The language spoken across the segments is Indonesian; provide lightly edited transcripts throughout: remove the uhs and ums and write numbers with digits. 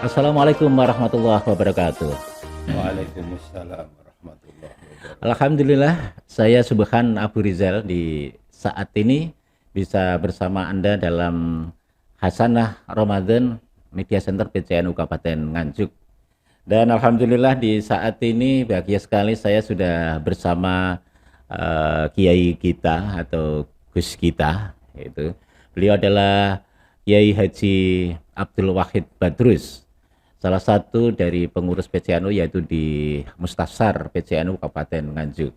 Assalamualaikum warahmatullahi wabarakatuh. Waalaikumsalam warahmatullahi wabarakatuh. Alhamdulillah, saya Subhan Abu Rizal di saat ini bisa bersama Anda dalam Hasanah Ramadan Media Center PCNU Kabupaten Nganjuk. Dan Alhamdulillah di saat ini bahagia sekali saya sudah bersama Kiai kita atau Gus kita. Beliau adalah Kiai Haji Abdul Wahid Badrus, salah satu dari pengurus PCNU yaitu di Mustasar PCNU Kabupaten Nganjuk.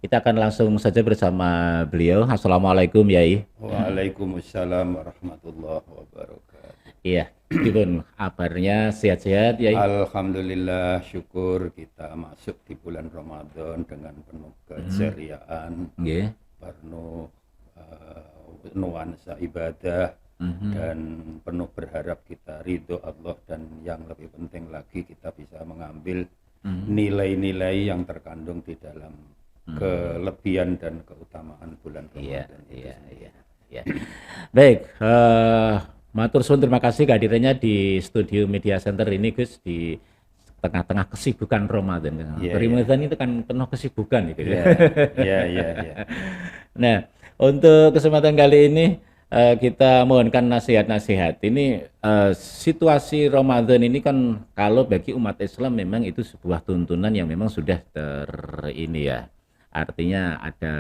Kita akan langsung saja bersama beliau. Assalamualaikum Yai. Waalaikumsalam warahmatullahi wabarakatuh. Iya, gimana kabarnya, sehat-sehat Yai? Alhamdulillah, syukur kita masuk di bulan Ramadan dengan penuh keceriaan, Nggih. penuh nuansa ibadah, dan penuh berharap kita ridho Allah, dan yang lebih penting lagi kita bisa mengambil nilai-nilai yang terkandung di dalam kelebihan dan keutamaan bulan Iya, Ramadan. iya. Baik, matur suwun, terima kasih kehadirannya di studio Media Center ini Gus, di tengah-tengah kesibukan Ramadan. Iya, Ramadan itu kan penuh kesibukan gitu ya. Iya. Nah, untuk kesempatan kali ini kita mohonkan nasihat-nasihat. Ini situasi Ramadan ini kan kalau bagi umat Islam memang itu sebuah tuntunan yang memang sudah ini ya. Artinya ada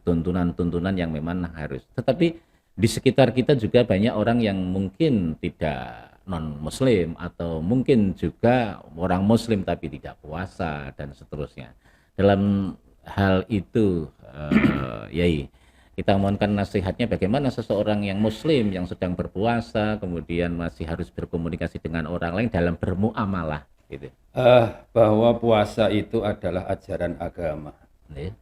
tuntunan-tuntunan yang memang harus. Tetapi di sekitar kita juga banyak orang yang mungkin tidak non-muslim atau mungkin juga orang muslim tapi tidak puasa dan seterusnya. Dalam hal itu Yai, kita mohonkan nasihatnya bagaimana seseorang yang muslim yang sedang berpuasa kemudian masih harus berkomunikasi dengan orang lain dalam bermuamalah gitu. Bahwa puasa itu adalah ajaran agama. Nih.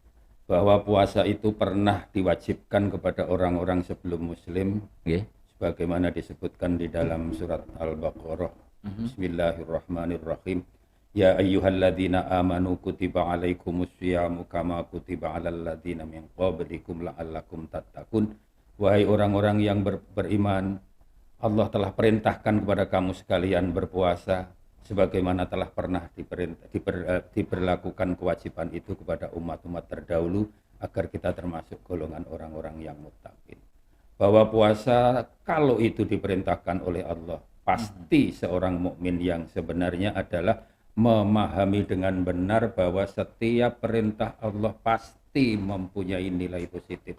Bahwa puasa itu pernah diwajibkan kepada orang-orang sebelum muslim, Nggih. sebagaimana disebutkan di dalam surat Al-Baqarah. Bismillahirrahmanirrahim. Ya ayyuhalladzina amanu kutiba alaikumusyiyamu kama kutiba alal ladzina min qablikum la'allakum tattaqun. Wahai orang-orang yang beriman, Allah telah perintahkan kepada kamu sekalian berpuasa sebagaimana telah pernah diberlakukan kewajiban itu kepada umat-umat terdahulu agar kita termasuk golongan orang-orang yang muttaqin. Bahwa puasa kalau itu diperintahkan oleh Allah, pasti seorang mukmin yang sebenarnya adalah memahami dengan benar bahwa setiap perintah Allah pasti mempunyai nilai positif.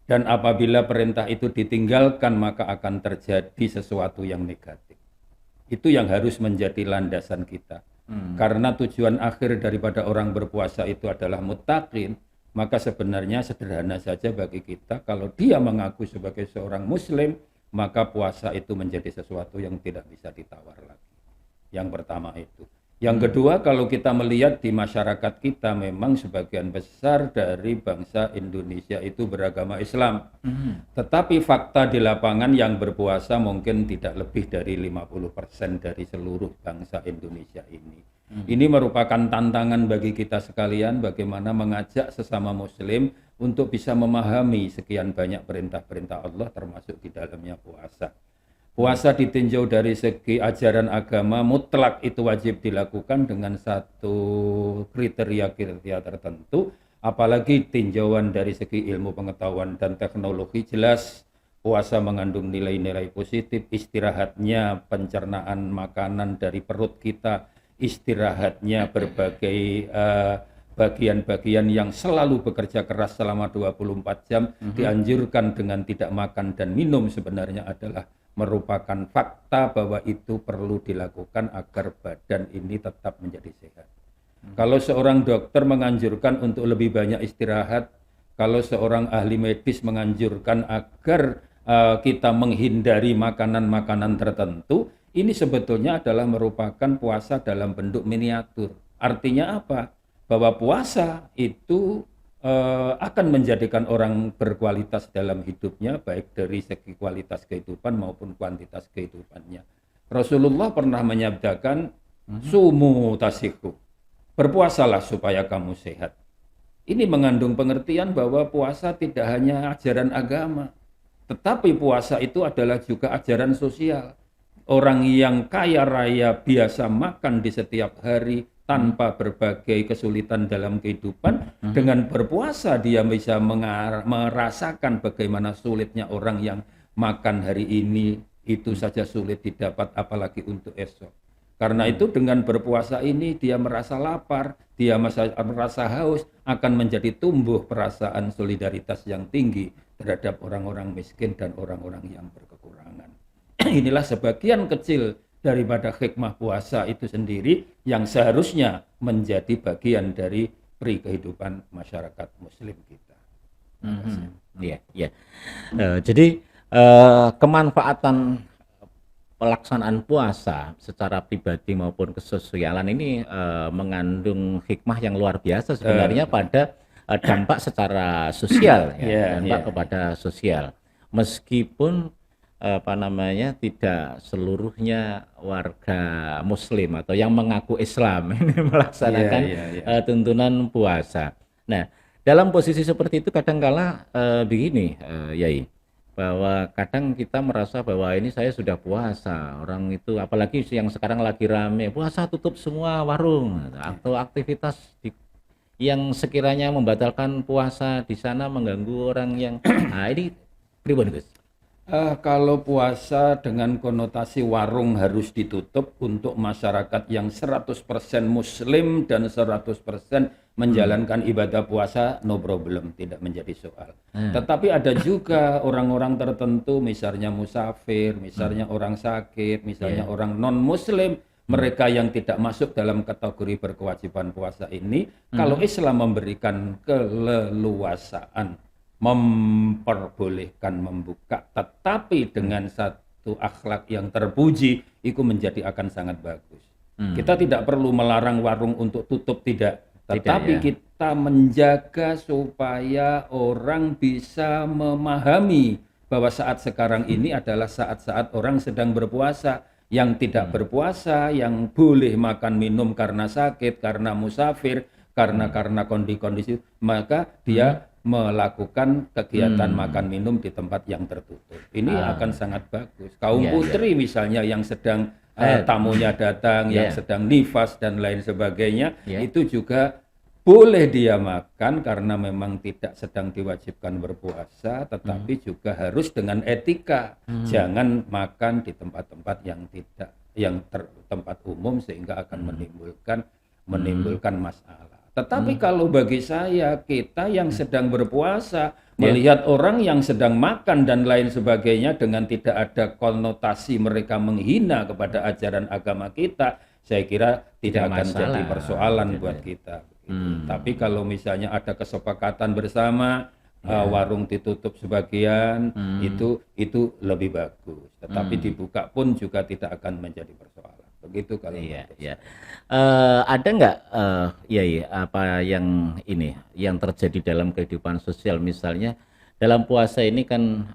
Dan apabila perintah itu ditinggalkan maka akan terjadi sesuatu yang negatif. Itu yang harus menjadi landasan kita. Karena tujuan akhir daripada orang berpuasa itu adalah muttaqin, maka sebenarnya sederhana saja bagi kita, kalau dia mengaku sebagai seorang muslim, maka puasa itu menjadi sesuatu yang tidak bisa ditawar lagi. Yang pertama itu. Yang kedua, kalau kita melihat di masyarakat kita, memang sebagian besar dari bangsa Indonesia itu beragama Islam. Tetapi fakta di lapangan yang berpuasa mungkin tidak lebih dari 50% dari seluruh bangsa Indonesia ini. Ini merupakan tantangan bagi kita sekalian bagaimana mengajak sesama muslim untuk bisa memahami sekian banyak perintah-perintah Allah termasuk di dalamnya puasa. Puasa ditinjau dari segi ajaran agama mutlak itu wajib dilakukan dengan satu kriteria-kriteria tertentu, apalagi tinjauan dari segi ilmu pengetahuan dan teknologi. Jelas puasa mengandung nilai-nilai positif, istirahatnya pencernaan makanan dari perut kita, istirahatnya berbagai bagian-bagian yang selalu bekerja keras selama 24 jam dianjurkan dengan tidak makan dan minum sebenarnya adalah merupakan fakta bahwa itu perlu dilakukan agar badan ini tetap menjadi sehat. Kalau seorang dokter menganjurkan untuk lebih banyak istirahat, kalau seorang ahli medis menganjurkan agar kita menghindari makanan-makanan tertentu, ini sebetulnya adalah merupakan puasa dalam bentuk miniatur. Artinya apa? Bahwa puasa itu akan menjadikan orang berkualitas dalam hidupnya, baik dari segi kualitas kehidupan maupun kuantitas kehidupannya. Rasulullah pernah menyabdakan, sumu tasihu, berpuasalah supaya kamu sehat. Ini mengandung pengertian bahwa puasa tidak hanya ajaran agama, tetapi puasa itu adalah juga ajaran sosial. orang yang kaya raya biasa makan di setiap hari tanpa berbagai kesulitan dalam kehidupan. Dengan berpuasa dia bisa merasakan bagaimana sulitnya orang yang makan hari ini itu saja sulit didapat, apalagi untuk esok. Karena itu dengan berpuasa ini dia merasa lapar, dia merasa haus, akan menjadi tumbuh perasaan solidaritas yang tinggi terhadap orang-orang miskin dan orang-orang yang berkekurangan. Inilah sebagian kecil daripada hikmah puasa itu sendiri yang seharusnya menjadi bagian dari peri kehidupan masyarakat Muslim kita. Iya, iya. Jadi kemanfaatan pelaksanaan puasa secara pribadi maupun kesosialan ini mengandung hikmah yang luar biasa sebenarnya pada dampak secara sosial, dampak kepada sosial. Meskipun tidak seluruhnya warga Muslim atau yang mengaku Islam ini melaksanakan tuntunan puasa. Nah, dalam posisi seperti itu kadangkala begini, Yai, bahwa kadang kita merasa bahwa ini saya sudah puasa, orang itu apalagi yang sekarang lagi rame puasa tutup semua warung atau aktivitas yang sekiranya membatalkan puasa di sana mengganggu orang yang ini pribadi Gus. Kalau puasa dengan konotasi warung harus ditutup untuk masyarakat yang 100% Muslim dan 100% menjalankan ibadah puasa, no problem, tidak menjadi soal. Tetapi ada juga orang-orang tertentu, misalnya musafir, misalnya orang sakit, misalnya orang non-Muslim, mereka yang tidak masuk dalam kategori berkewajiban puasa ini, kalau Islam memberikan keleluasaan, memperbolehkan membuka, tetapi dengan satu akhlak yang terpuji, itu menjadi akan sangat bagus. Kita tidak perlu melarang warung untuk tutup, tidak. Tetapi kita menjaga supaya orang bisa memahami bahwa saat sekarang ini adalah saat-saat orang sedang berpuasa. Yang tidak berpuasa, yang boleh makan minum karena sakit, karena musafir, karena kondisi, maka dia melakukan kegiatan makan minum di tempat yang tertutup. Ini akan sangat bagus. Kaum putri misalnya yang sedang tamunya datang, yang sedang nifas dan lain sebagainya, itu juga boleh dia makan karena memang tidak sedang diwajibkan berpuasa, tetapi juga harus dengan etika. Jangan makan di tempat-tempat yang tempat umum sehingga akan menimbulkan masalah. Tetapi kalau bagi saya, kita yang sedang berpuasa, melihat orang yang sedang makan dan lain sebagainya dengan tidak ada konotasi mereka menghina kepada ajaran agama kita, saya kira tidak akan jadi persoalan buat kita. Tapi kalau misalnya ada kesepakatan bersama, warung ditutup sebagian, itu lebih bagus. Tetapi dibuka pun juga tidak akan menjadi persoalan. Begitu kalau ada nggak apa yang terjadi dalam kehidupan sosial, misalnya dalam puasa ini kan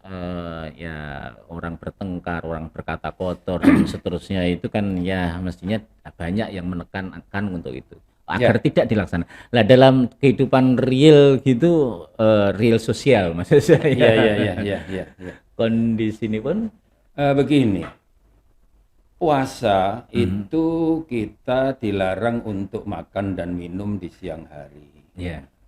orang bertengkar, orang berkata kotor dan seterusnya, itu kan mestinya banyak yang menekankan untuk itu agar tidak dilaksanakan. Nah, dalam kehidupan real gitu, real sosial maksud saya. Kondisi ini pun begini. Puasa itu kita dilarang untuk makan dan minum di siang hari.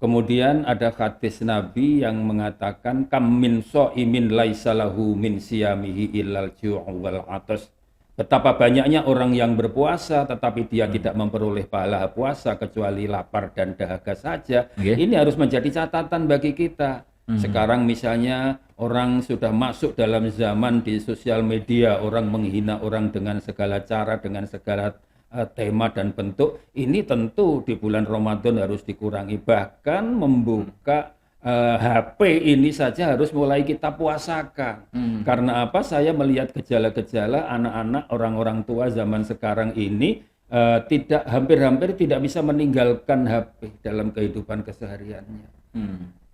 Kemudian ada hadis Nabi yang mengatakan kam min shaimin laisa lahu min siyamihi illal ju'u wal 'atas. Betapa banyaknya orang yang berpuasa tetapi dia tidak memperoleh pahala puasa kecuali lapar dan dahaga saja. Ini harus menjadi catatan bagi kita. Sekarang misalnya orang sudah masuk dalam zaman di sosial media, orang menghina orang dengan segala cara, dengan segala tema dan bentuk. Ini tentu di bulan Ramadan harus dikurangi. Bahkan membuka HP ini saja harus mulai kita puasakan. Karena apa? Saya melihat gejala-gejala anak-anak, orang-orang tua zaman sekarang ini hampir-hampir tidak bisa meninggalkan HP dalam kehidupan kesehariannya.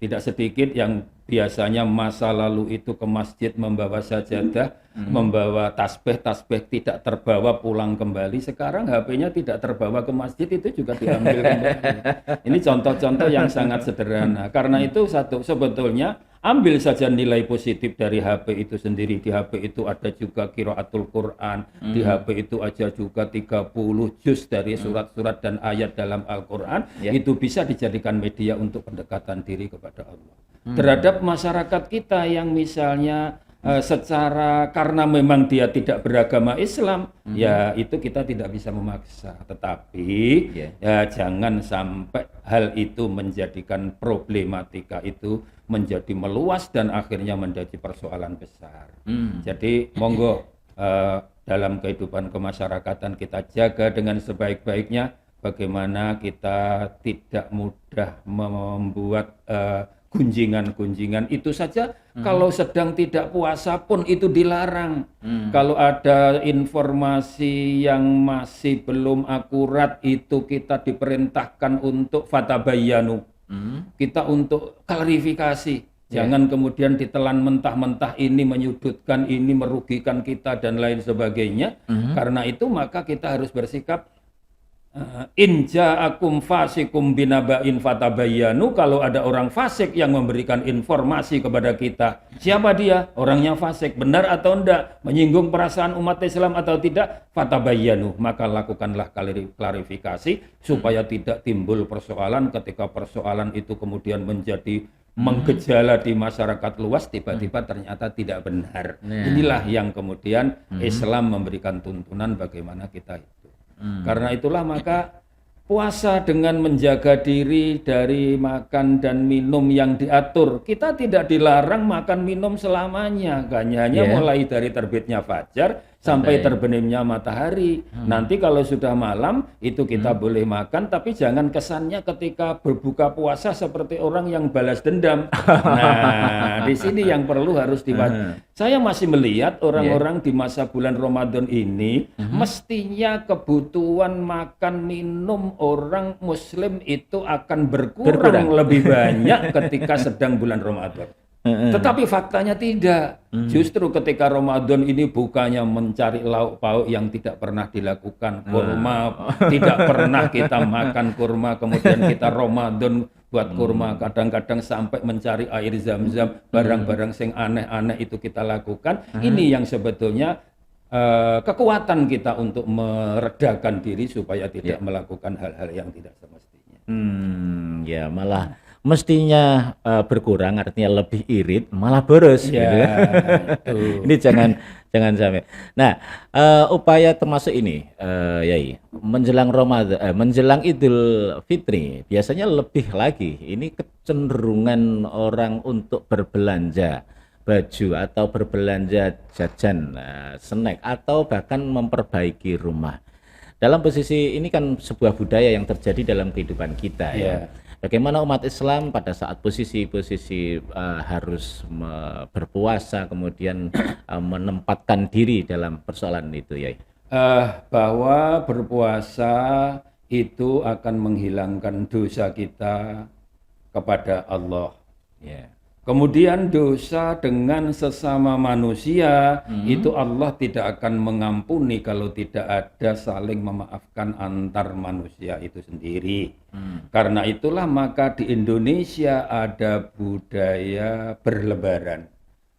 Tidak sedikit yang biasanya masa lalu itu ke masjid membawa sajadah, membawa tasbih tidak terbawa pulang kembali. Sekarang HP-nya tidak terbawa ke masjid, itu juga diambil kembali. Ini contoh-contoh yang sangat sederhana. Karena itu sebetulnya Ambil saja nilai positif dari HP itu sendiri. Di HP itu ada juga qiraatul Quran. Di HP itu aja juga 30 juz dari surat-surat dan ayat dalam Al-Quran. Itu bisa dijadikan media untuk pendekatan diri kepada Allah. Terhadap masyarakat kita yang misalnya secara karena memang dia tidak beragama Islam, ya itu kita tidak bisa memaksa. Tetapi ya jangan sampai hal itu menjadikan problematika itu menjadi meluas dan akhirnya menjadi persoalan besar. Jadi monggo dalam kehidupan kemasyarakatan kita jaga dengan sebaik-baiknya. Bagaimana kita tidak mudah membuat gunjingan-gunjingan itu saja. Kalau sedang tidak puasa pun itu dilarang. Kalau ada informasi yang masih belum akurat itu kita diperintahkan untuk fatabayyanu. Kita untuk klarifikasi. Jangan kemudian ditelan mentah-mentah, ini menyudutkan, ini merugikan kita dan lain sebagainya. Karena itu maka kita harus bersikap in ja'akum fasikum binaba'in fatabayyanu. Kalau ada orang fasik yang memberikan informasi kepada kita, siapa dia? Orangnya fasik, benar atau enggak? Menyinggung perasaan umat Islam atau tidak? Fatabayyanu. Maka lakukanlah klarifikasi supaya tidak timbul persoalan. Ketika persoalan itu kemudian menjadi menggejala di masyarakat luas, tiba-tiba ternyata tidak benar. Inilah yang kemudian Islam memberikan tuntunan bagaimana kita itu. Karena itulah maka puasa dengan menjaga diri dari makan dan minum yang diatur. Kita tidak dilarang makan minum selamanya, hanya mulai dari terbitnya fajar sampai terbenamnya matahari. Nanti kalau sudah malam itu kita boleh makan, tapi jangan kesannya ketika berbuka puasa seperti orang yang balas dendam. Nah, di sini yang perlu harus dibaca. Saya masih melihat orang-orang di masa bulan Ramadan ini mestinya kebutuhan makan minum orang Muslim itu akan berkurang lebih banyak ketika sedang bulan Ramadan. Tetapi faktanya tidak. Justru ketika Ramadan ini bukannya mencari lauk pauk yang tidak pernah dilakukan, kurma, tidak pernah kita makan kurma, kemudian kita Ramadan buat kurma, kadang-kadang sampai mencari air zam-zam, barang-barang sing aneh-aneh itu kita lakukan. Ini yang sebetulnya kekuatan kita untuk meredakan diri supaya tidak melakukan hal-hal yang tidak semestinya. Ya malah mestinya berkurang, artinya lebih irit, malah boros gitu. Ini jangan sampai. Nah, upaya termasuk ini, Yai, menjelang Ramadan, menjelang Idul Fitri, biasanya lebih lagi. Ini kecenderungan orang untuk berbelanja baju atau berbelanja jajan, snack, atau bahkan memperbaiki rumah. Dalam posisi ini kan sebuah budaya yang terjadi dalam kehidupan kita ya. Bagaimana umat Islam pada saat posisi-posisi harus berpuasa, kemudian menempatkan diri dalam persoalan itu ya? Bahwa berpuasa itu akan menghilangkan dosa kita kepada Allah. Kemudian dosa dengan sesama manusia itu Allah tidak akan mengampuni kalau tidak ada saling memaafkan antar manusia itu sendiri. Karena itulah maka di Indonesia ada budaya berlebaran.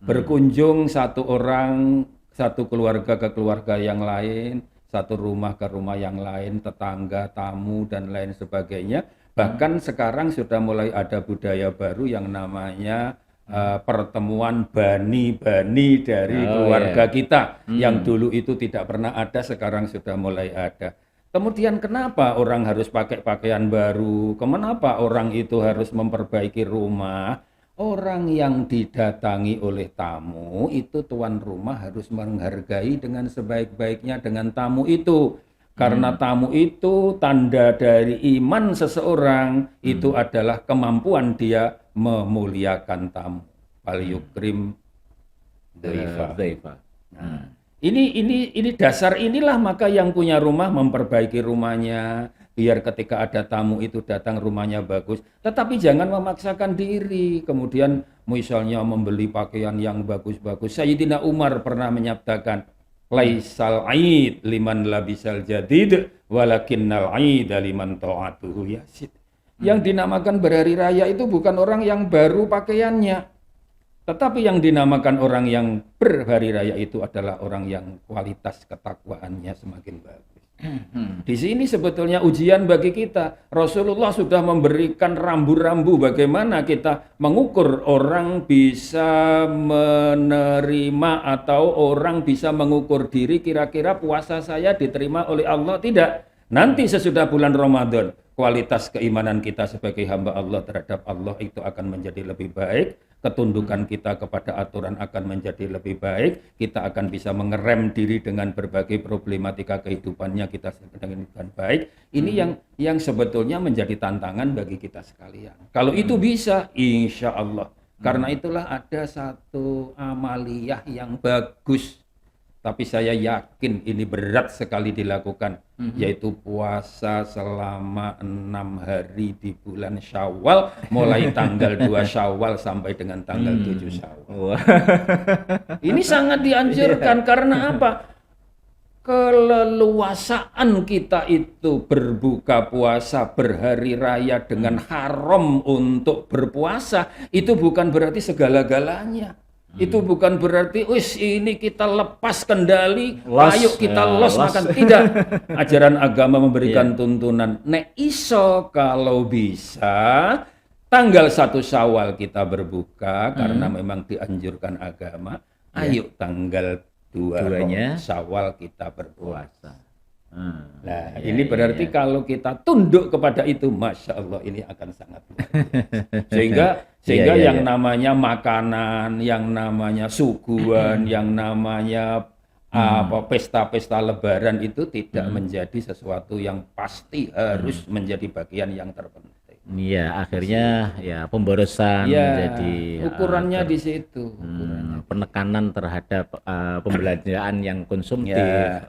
Berkunjung satu orang, satu keluarga ke keluarga yang lain, satu rumah ke rumah yang lain, tetangga, tamu dan lain sebagainya. Bahkan sekarang sudah mulai ada budaya baru yang namanya pertemuan bani-bani dari keluarga kita. Yang dulu itu tidak pernah ada, sekarang sudah mulai ada. Kemudian kenapa orang harus pakai pakaian baru? Kenapa orang itu harus memperbaiki rumah? Orang yang didatangi oleh tamu itu tuan rumah harus menghargai dengan sebaik-baiknya dengan tamu itu. Karena tamu itu tanda dari iman seseorang, itu adalah kemampuan dia memuliakan tamu. Fal yukrim dhaifa. Nah, ini dasar inilah maka yang punya rumah memperbaiki rumahnya, biar ketika ada tamu itu datang rumahnya bagus. Tetapi jangan memaksakan diri, kemudian misalnya membeli pakaian yang bagus-bagus. Sayyidina Umar pernah menyabdakan, laisal aid liman labisal jadid walakinnal aid liman ta'atuhu yasid. Yang dinamakan berhari raya itu bukan orang yang baru pakaiannya, Tetapi yang dinamakan orang yang berhari raya itu adalah orang yang kualitas ketakwaannya semakin bagus. Di sini sebetulnya ujian bagi kita. Rasulullah sudah memberikan rambu-rambu bagaimana kita mengukur orang bisa menerima atau orang bisa mengukur diri kira-kira puasa saya diterima oleh Allah tidak. Nanti sesudah bulan Ramadan, kualitas keimanan kita sebagai hamba Allah terhadap Allah itu akan menjadi lebih baik, ketundukan kita kepada aturan akan menjadi lebih baik, kita akan bisa mengerem diri dengan berbagai problematika kehidupannya kita dengan baik. Ini yang sebetulnya menjadi tantangan bagi kita sekalian. Kalau itu bisa, insya Allah. Karena itulah ada satu amaliyah yang bagus. Tapi saya yakin ini berat sekali dilakukan, yaitu puasa selama 6 hari di bulan Syawal, mulai tanggal 2 Syawal sampai dengan tanggal 7 Syawal. Ini sangat dianjurkan karena apa? Keleluasaan kita itu berbuka puasa, berhari raya dengan haram untuk berpuasa, itu bukan berarti segala-galanya. Itu bukan berarti wis ini kita lepas kendali, ayo kita los makan. Tidak. Ajaran agama memberikan tuntunan. Nek iso kalau bisa tanggal 1 Syawal kita berbuka karena memang dianjurkan agama. Ayo tanggal 2 Syawal kita berpuasa. Nah, ini berarti kalau kita tunduk kepada itu, Masya Allah, ini akan sangat luar biasa. Sehingga yang namanya makanan, yang namanya suguhan, yang namanya pesta-pesta lebaran itu tidak menjadi sesuatu yang pasti harus menjadi bagian yang terpenting. Iya, akhirnya ya pemborosan menjadi ukurannya di situ. Penekanan terhadap pembelanjaan yang konsumtif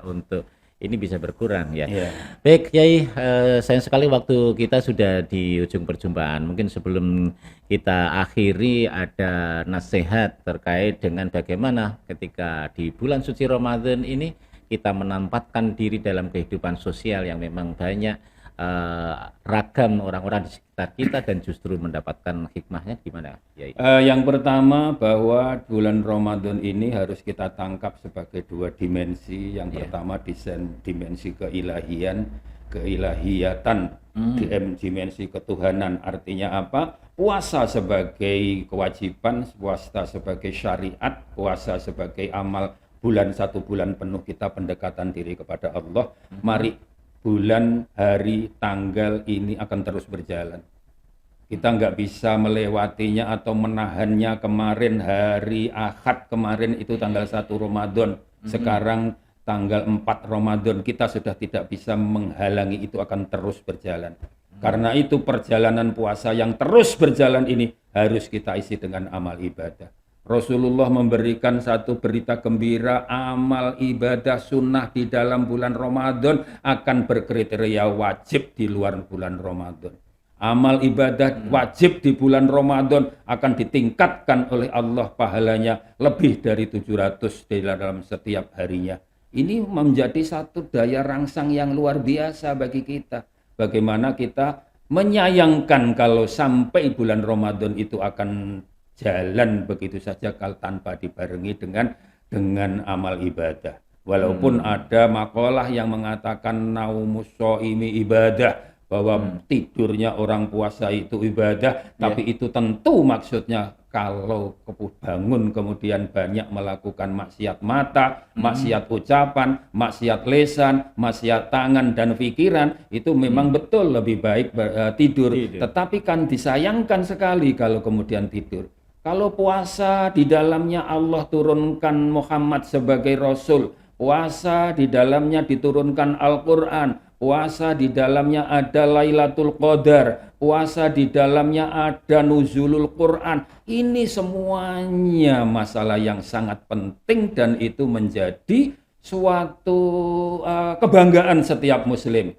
untuk ini bisa berkurang ya. Baik, Kiai, sayang sekali waktu kita sudah di ujung perjumpaan. Mungkin sebelum kita akhiri ada nasihat terkait dengan bagaimana ketika di bulan suci Ramadan ini kita menempatkan diri dalam kehidupan sosial yang memang banyak ragam orang-orang di sekitar kita dan justru mendapatkan hikmahnya gimana, Kiai? Yang pertama bahwa bulan Ramadan ini harus kita tangkap sebagai 2 dimensi. Yang pertama dimensi keilahiyatan, dimensi ketuhanan. Artinya apa? Puasa sebagai kewajiban, puasa sebagai syariat, puasa sebagai amal. Bulan 1 bulan penuh kita pendekatan diri kepada Allah. Mari bulan, hari, tanggal ini akan terus berjalan. Kita nggak bisa melewatinya atau menahannya. Kemarin hari Ahad, kemarin itu tanggal 1 Ramadan. Sekarang tanggal 4 Ramadan, kita sudah tidak bisa menghalangi, itu akan terus berjalan. Karena itu perjalanan puasa yang terus berjalan ini harus kita isi dengan amal ibadah. Rasulullah memberikan satu berita gembira, amal ibadah sunnah di dalam bulan Ramadan akan berkriteria wajib di luar bulan Ramadan. Amal ibadah wajib di bulan Ramadan akan ditingkatkan oleh Allah pahalanya lebih dari 700 di dalam setiap harinya. Ini menjadi satu daya rangsang yang luar biasa bagi kita. Bagaimana kita menyayangkan kalau sampai bulan Ramadan itu akan jalan begitu saja kalau tanpa dibarengi dengan amal ibadah. Walaupun ada makalah yang mengatakan naumus shaimi ibadah, bahwa tidurnya orang puasa itu ibadah, tapi itu tentu maksudnya kalau bangun kemudian banyak melakukan maksiat mata, maksiat ucapan, maksiat lesan, maksiat tangan dan pikiran, itu memang betul lebih baik tidur. Tetapi kan disayangkan sekali kalau kemudian tidur. Kalau puasa di dalamnya Allah turunkan Muhammad sebagai Rasul, puasa di dalamnya diturunkan Al-Quran, puasa di dalamnya ada Lailatul Qadar, puasa di dalamnya ada Nuzulul Quran. Ini semuanya masalah yang sangat penting dan itu menjadi suatu kebanggaan setiap Muslim.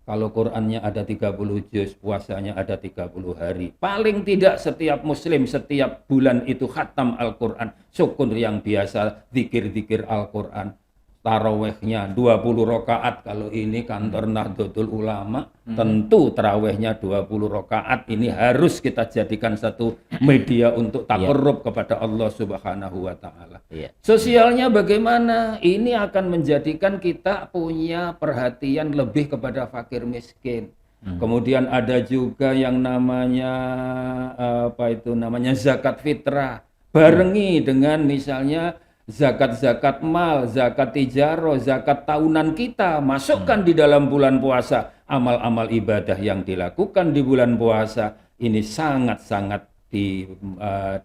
Kalau Qur'annya ada 30 juz, puasanya ada 30 hari. Paling tidak setiap Muslim setiap bulan itu khatam Al-Quran. Syukur yang biasa, zikir-zikir Al-Quran. tarawehnya 20 rakaat, kalau ini kantor Nahdlatul Ulama tentu tarawehnya 20 rakaat, ini harus kita jadikan satu media untuk takarrub kepada Allah Subhanahu wa taala. Sosialnya bagaimana? Ini akan menjadikan kita punya perhatian lebih kepada fakir miskin. Kemudian ada juga yang namanya zakat fitrah. Barengi dengan misalnya zakat-zakat mal, zakat tijaroh, zakat tahunan kita, masukkan di dalam bulan puasa. Amal-amal ibadah yang dilakukan di bulan puasa ini sangat-sangat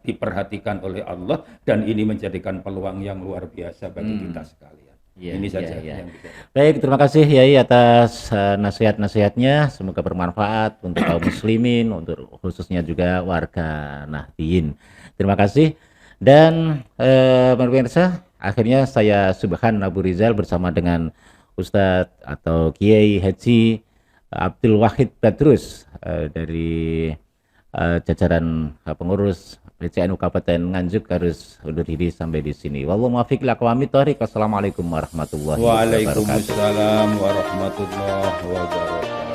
diperhatikan oleh Allah, dan ini menjadikan peluang yang luar biasa bagi kita sekalian. Ini saja yang bisa. Baik, terima kasih Yai atas nasihat-nasihatnya. Semoga bermanfaat untuk kaum muslimin, untuk khususnya juga warga Nahdliyin. Terima kasih. Dan pemirsa, akhirnya saya Subhan Abu Rizal bersama dengan Ustadz atau Kiai Haji Abdul Wahid Badrus dari jajaran pengurus PCNU Kabupaten Nganjuk harus undur diri sampai di sini. Wallahu muwaffiq ila aqwamit thoriq. Wassalamualaikum warahmatullahi wabarakatuh. Waalaikumsalam warahmatullahi wabarakatuh.